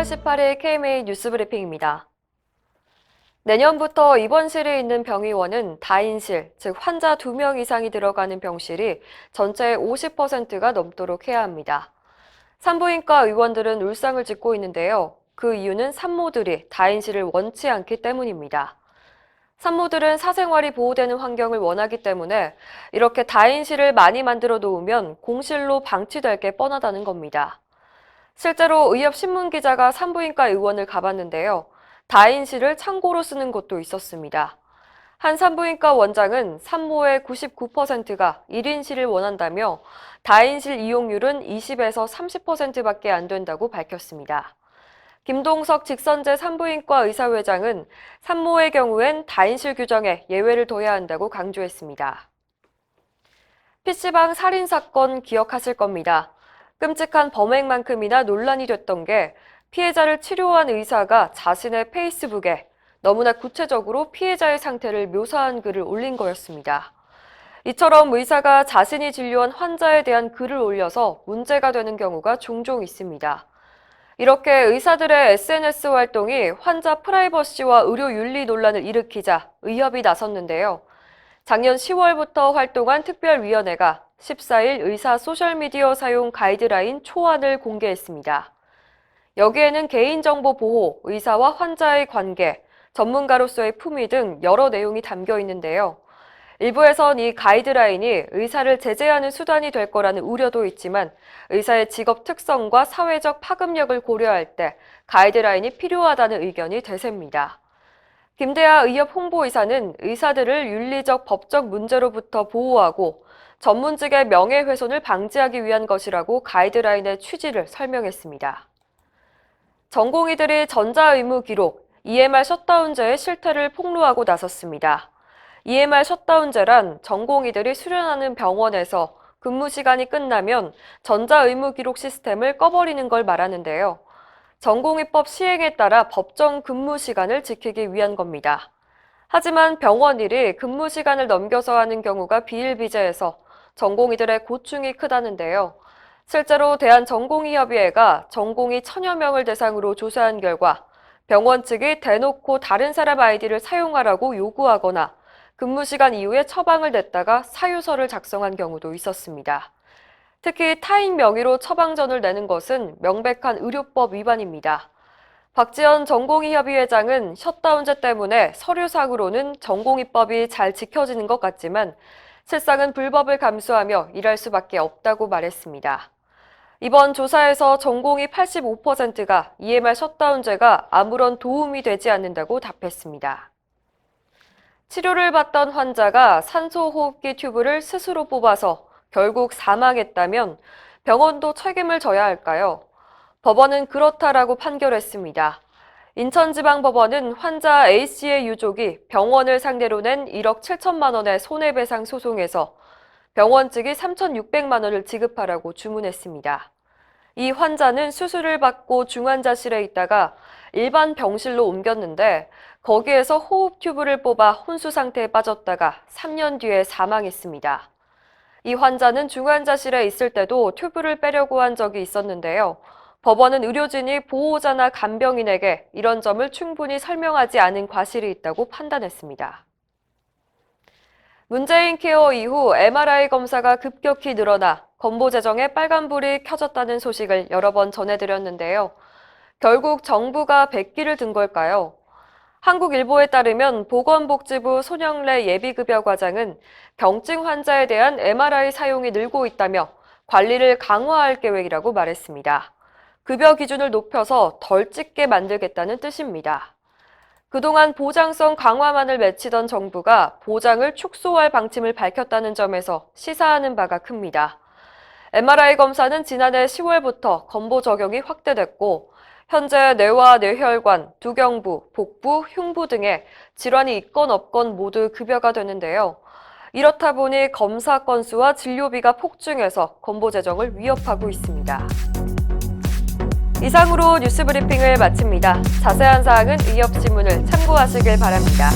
3월 18일 KMA 뉴스브리핑입니다. 내년부터 입원실에 있는 병의원은 다인실, 즉 환자 2명 이상이 들어가는 병실이 전체의 50%가 넘도록 해야 합니다. 산부인과 의원들은 울상을 짓고 있는데요. 그 이유는 산모들이 다인실을 원치 않기 때문입니다. 산모들은 사생활이 보호되는 환경을 원하기 때문에 이렇게 다인실을 많이 만들어 놓으면 공실로 방치될 게 뻔하다는 겁니다. 실제로 의협신문 기자가 산부인과 의원을 가봤는데요. 다인실을 창고로 쓰는 곳도 있었습니다. 한 산부인과 원장은 산모의 99%가 1인실을 원한다며 다인실 이용률은 20에서 30%밖에 안 된다고 밝혔습니다. 김동석 직선제 산부인과 의사회장은 산모의 경우엔 다인실 규정에 예외를 둬야 한다고 강조했습니다. PC방 살인사건 기억하실 겁니다. 끔찍한 범행만큼이나 논란이 됐던 게 피해자를 치료한 의사가 자신의 페이스북에 너무나 구체적으로 피해자의 상태를 묘사한 글을 올린 거였습니다. 이처럼 의사가 자신이 진료한 환자에 대한 글을 올려서 문제가 되는 경우가 종종 있습니다. 이렇게 의사들의 SNS 활동이 환자 프라이버시와 의료 윤리 논란을 일으키자 의협이 나섰는데요. 작년 10월부터 활동한 특별위원회가 14일 의사 소셜미디어 사용 가이드라인 초안을 공개했습니다. 여기에는 개인정보 보호, 의사와 환자의 관계, 전문가로서의 품위 등 여러 내용이 담겨 있는데요. 일부에선 이 가이드라인이 의사를 제재하는 수단이 될 거라는 우려도 있지만 의사의 직업 특성과 사회적 파급력을 고려할 때 가이드라인이 필요하다는 의견이 대세입니다. 김대하 의협 홍보이사는 의사들을 윤리적, 법적 문제로부터 보호하고 전문직의 명예훼손을 방지하기 위한 것이라고 가이드라인의 취지를 설명했습니다. 전공의들이 전자의무 기록, EMR 셧다운제의 실태를 폭로하고 나섰습니다. EMR 셧다운제란 전공의들이 수련하는 병원에서 근무 시간이 끝나면 전자의무 기록 시스템을 꺼버리는 걸 말하는데요. 전공의법 시행에 따라 법정 근무 시간을 지키기 위한 겁니다. 하지만 병원 일이 근무 시간을 넘겨서 하는 경우가 비일비재해서 전공의들의 고충이 크다는데요. 실제로 대한전공의협의회가 전공의 1000여 명을 대상으로 조사한 결과 병원 측이 대놓고 다른 사람 아이디를 사용하라고 요구하거나 근무 시간 이후에 처방을 냈다가 사유서를 작성한 경우도 있었습니다. 특히 타인 명의로 처방전을 내는 것은 명백한 의료법 위반입니다. 박지연 전공의협의회장은 셧다운제 때문에 서류상으로는 전공의법이 잘 지켜지는 것 같지만 실상은 불법을 감수하며 일할 수밖에 없다고 말했습니다. 이번 조사에서 전공의 85%가 EMR 셧다운제가 아무런 도움이 되지 않는다고 답했습니다. 치료를 받던 환자가 산소호흡기 튜브를 스스로 뽑아서 결국 사망했다면 병원도 책임을 져야 할까요? 법원은 그렇다라고 판결했습니다. 인천지방법원은 환자 A씨의 유족이 병원을 상대로 낸 1억 7천만 원의 손해배상 소송에서 병원 측이 3,600만 원을 지급하라고 주문했습니다. 이 환자는 수술을 받고 중환자실에 있다가 일반 병실로 옮겼는데 거기에서 호흡 튜브를 뽑아 혼수 상태에 빠졌다가 3년 뒤에 사망했습니다. 이 환자는 중환자실에 있을 때도 튜브를 빼려고 한 적이 있었는데요. 법원은 의료진이 보호자나 간병인에게 이런 점을 충분히 설명하지 않은 과실이 있다고 판단했습니다. 문재인 케어 이후 MRI 검사가 급격히 늘어나 건보 재정에 빨간불이 켜졌다는 소식을 여러 번 전해드렸는데요. 결국 정부가 백기를 든 걸까요? 한국일보에 따르면 보건복지부 손영래 예비급여과장은 경증 환자에 대한 MRI 사용이 늘고 있다며 관리를 강화할 계획이라고 말했습니다. 급여 기준을 높여서 덜 찍게 만들겠다는 뜻입니다. 그동안 보장성 강화만을 외치던 정부가 보장을 축소할 방침을 밝혔다는 점에서 시사하는 바가 큽니다. MRI 검사는 지난해 10월부터 건보 적용이 확대됐고 현재 뇌와 뇌혈관, 두경부, 복부, 흉부 등의 질환이 있건 없건 모두 급여가 되는데요. 이렇다 보니 검사 건수와 진료비가 폭증해서 건보 재정을 위협하고 있습니다. 이상으로 뉴스브리핑을 마칩니다. 자세한 사항은 의협신문을 참고하시길 바랍니다.